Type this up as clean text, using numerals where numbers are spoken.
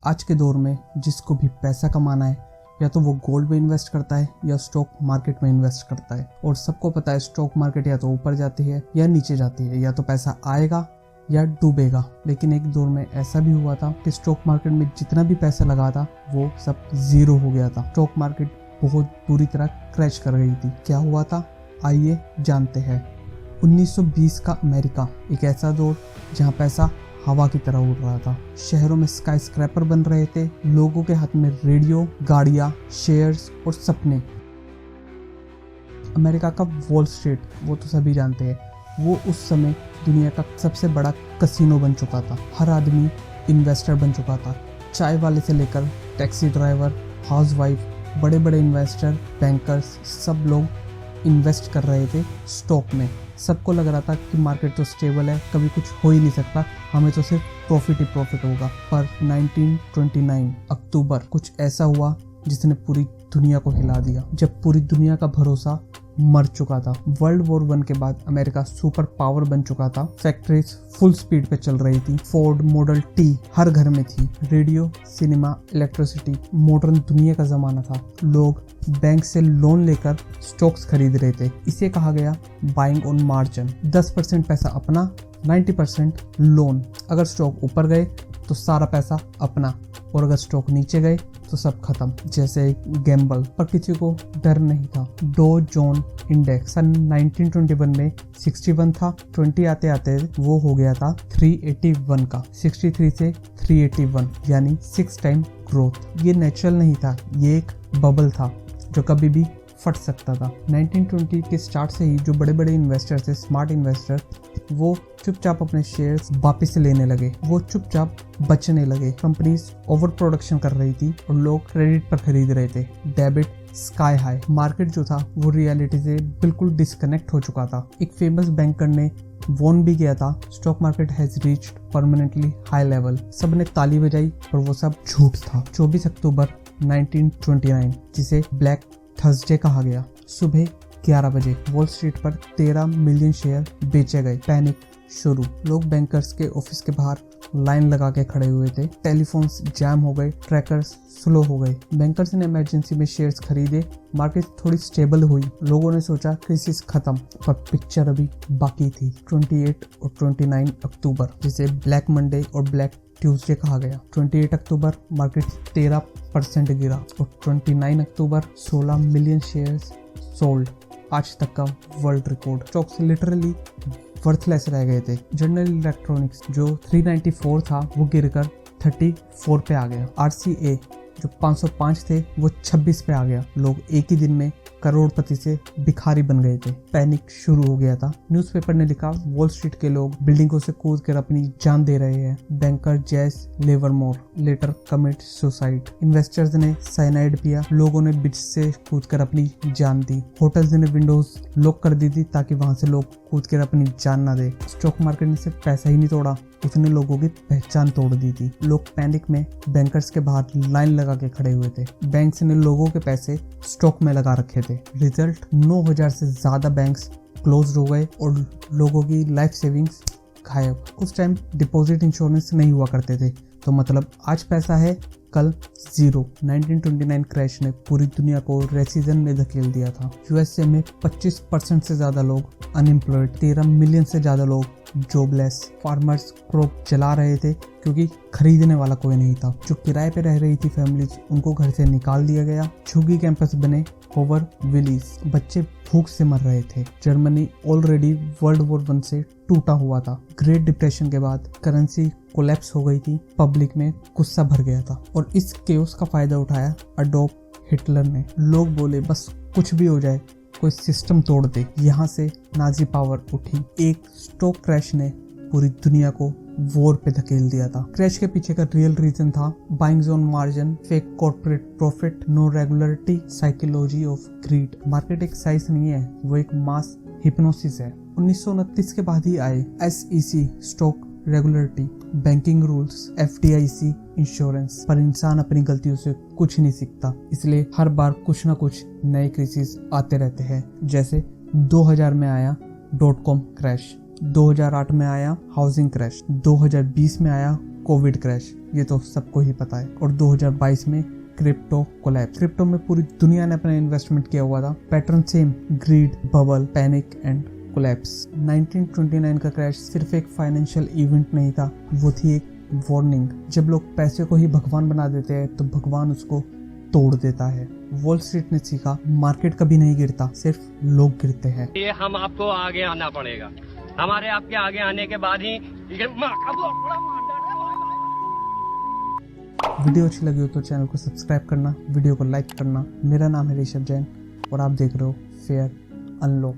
आज के दौर में जिसको भी पैसा कमाना है या तो वो गोल्ड में इन्वेस्ट करता है या स्टॉक मार्केट में इन्वेस्ट करता है। और सबको पता है स्टॉक मार्केट या तो ऊपर जाती है या नीचे जाती है, या तो पैसा आएगा या डूबेगा। लेकिन एक दौर में ऐसा भी हुआ था कि स्टॉक मार्केट में जितना भी पैसा लगा था वो सब जीरो हो गया था। स्टॉक मार्केट बहुत बुरी तरह क्रैश कर गई थी। क्या हुआ था आइए जानते हैं। 1920 का अमेरिका, एक ऐसा दौर जहां पैसा हवा की तरह उड़ रहा था। शहरों में स्काई स्क्रैपर बन रहे थे, लोगों के हाथ में रेडियो, गाड़ियां, शेयर्स और सपने। अमेरिका का वॉल स्ट्रीट, वो तो सभी जानते हैं, वो उस समय दुनिया का सबसे बड़ा कसिनो बन चुका था। हर आदमी इन्वेस्टर बन चुका था, चाय वाले से लेकर टैक्सी ड्राइवर, हाउसवाइफ, बड़े बड़े इन्वेस्टर, बैंकर्स, सब लोग इन्वेस्ट कर रहे थे स्टॉक में। सबको लग रहा था कि मार्केट तो स्टेबल है, कभी कुछ हो ही नहीं सकता, हमें तो सिर्फ प्रॉफिट ही प्रॉफिट होगा। पर 1929 अक्टूबर कुछ ऐसा हुआ जिसने पूरी दुनिया को हिला दिया, जब पूरी दुनिया का भरोसा मर चुका था। वर्ल्ड वॉर 1 के बाद अमेरिका सुपर पावर बन चुका था। फैक्ट्रीज फुल स्पीड पे चल रही थी, फोर्ड मॉडल टी हर घर में थी, रेडियो, सिनेमा, इलेक्ट्रिसिटी, मॉडर्न दुनिया का जमाना था। लोग बैंक से लोन लेकर स्टॉक्स खरीद रहे थे। इसे कहा गया बाइंग ऑन मार्जिन। 10% पैसा अपना, 90% लोन। अगर स्टॉक ऊपर गए तो सारा पैसा अपना, और अगर स्टॉक नीचे गए तो सब खत्म, जैसे गैम्बल। पर किसी को डर नहीं था। डो जोन इंडेक्स सन 1921 में 61 था, 20 आते आते वो हो गया था 381 का। 63 से 381 यानी 6 टाइम ग्रोथ। ये नेचुरल नहीं था, ये एक बबल था जो कभी भी फट सकता था। 1920 के स्टार्ट से ही जो बड़े बड़े इन्वेस्टर थे, स्मार्ट इन्वेस्टर, वो चुपचाप अपने शेयर्स वापस लेने लगे, वो चुपचाप बचने लगे। कंपनीज ओवर प्रोडक्शन कर रही थी और लोग क्रेडिट पर खरीद रहे थे। Debit sky high. मार्केट जो था वो रियलिटी से बिल्कुल डिस्कनेक्ट हो चुका था। एक फेमस बैंकर ने वॉर्न भी किया था, stock market has reached permanently high level. सबने ताली बजाई पर वो सब झूठ था। 24 अक्टूबर 1929, जिसे ब्लैक थर्सडे कहा गया, सुबह 11 बजे वॉल स्ट्रीट पर 13 मिलियन शेयर बेचे गए। पैनिक शुरू। लोग बैंकर्स के ऑफिस के बाहर लाइन लगा के खड़े हुए थे। टेलीफोन्स जैम हो गए, ट्रैकर्स स्लो हो गए। बैंकर्स ने इमरजेंसी में शेयर्स खरीदे। मार्केट थोड़ी स्टेबल हुई। लोगों ने सोचा क्राइसिस खत्म, पर पिक्चर अभी बाकी थी। 28 और 29 अक्टूबर, जिसे ब्लैक मंडे और ब्लैक ट्यूसडे कहा गया। 28 अक्टूबर मार्केट 13% गिरा और 29 अक्टूबर 16 मिलियन शेयर्स सोल्ड, आज तक का world record. Stocks literally worthless रह गए थे। जनरल इलेक्ट्रॉनिक्स जो 394 था वो गिरकर 34 पे आ गया। RCA जो 505 थे वो 26 पे आ गया। लोग एक ही दिन में करोड़पति से भिखारी बन गए थे। पैनिक शुरू हो गया था। न्यूज़पेपर ने लिखा, वॉल स्ट्रीट के लोग बिल्डिंगों से कूद कर अपनी जान दे रहे हैं। Banker Jesse Livermore later commit suicide. Investors ने साइनाइड पिया, लोगों ने ब्रिज से कूद कर अपनी जान दी। होटल्स ने विंडोज लॉक कर दी थी ताकि वहां से लोग कूद कर अपनी जान ना दे। स्टॉक मार्केट ने सिर्फ पैसा ही नहीं तोड़ा, उसने लोगों की पहचान तोड़ दी थी। लोग पैनिक में बैंकर्स के बाहर लाइन लगा के खड़े हुए थे। बैंक्स ने लोगों के पैसे स्टॉक में लगा रखे थे। रिजल्ट 9000 से ज्यादा बैंक्स क्लोज हो गए और लोगों की लाइफ सेविंग्स गायब। उस टाइम डिपॉजिट इंश्योरेंस नहीं हुआ करते थे, तो मतलब आज पैसा है कल जीरो। 1929 क्रैश ने पूरी दुनिया को रेसिजन में धकेल दिया था। यूएसए में 25% से ज्यादा लोग अनएम्प्लॉयड, 13 मिलियन से ज्यादा लोग जॉबलेस। फार्मर्स क्रॉप जला रहे थे क्योंकि खरीदने वाला कोई नहीं था। जो किराए पे रह रही थी फैमिलीज, उनको घर से निकाल दिया गया। झुग्गी कैंपस बने ओवर विलीज। बच्चे भूख से मर रहे थे। जर्मनी ऑलरेडी वर्ल्ड वॉर 1 से टूटा हुआ था। ग्रेट डिप्रेशन के बाद करेंसी कोलैप्स हो गई थी। पब्लिक में गुस्सा भर गया था और इस केओस का फायदा उठाया अडोल्फ हिटलर ने। लोग बोले बस कुछ भी हो जाए, कोई सिस्टम तोड़ दे। यहाँ से नाजी पावर उठी। एक स्टॉक क्रैश ने पूरी दुनिया को वॉर पे धकेल दिया था। क्रैश के पीछे का रियल रीजन था buying on margin, fake corporate profit, no regularity, psychology of greed. Market एक साइंस नहीं है, वो एक मास हिप्नोसिस है। 1929 के बाद ही आए SEC stock regularity, banking rules, FDIC insurance. पर इंसान अपनी गलतियों से कुछ नहीं सीखता, इसलिए हर बार कुछ ना कुछ नए क्राइसिस आते रहते हैं। जैसे 2000 में आया .com क्रैश, 2008 में आया हाउसिंग क्रैश, 2020 में आया कोविड क्रैश, ये तो सबको ही पता है। और 2022 में क्रिप्टो कोलैप्स। क्रिप्टो में पूरी दुनिया ने अपना इन्वेस्टमेंट किया हुआ था। Pattern same, greed, bubble, panic and collapse. 1929 का क्रैश सिर्फ एक फाइनेंशियल इवेंट नहीं था, वो थी एक वार्निंग। जब लोग पैसे को ही भगवान बना देते हैं तो भगवान उसको तोड़ देता है। वॉल स्ट्रीट ने सीखा, मार्केट कभी नहीं गिरता, सिर्फ लोग गिरते हैं। ये हम आपको आगे आना पड़ेगा, हमारे आपके आगे आने के बाद ही वीडियो अच्छी लगी हो तो चैनल को सब्सक्राइब करना, वीडियो को लाइक करना। मेरा नाम है ऋषभ जैन और आप देख रहे हो फेयर अनलॉक।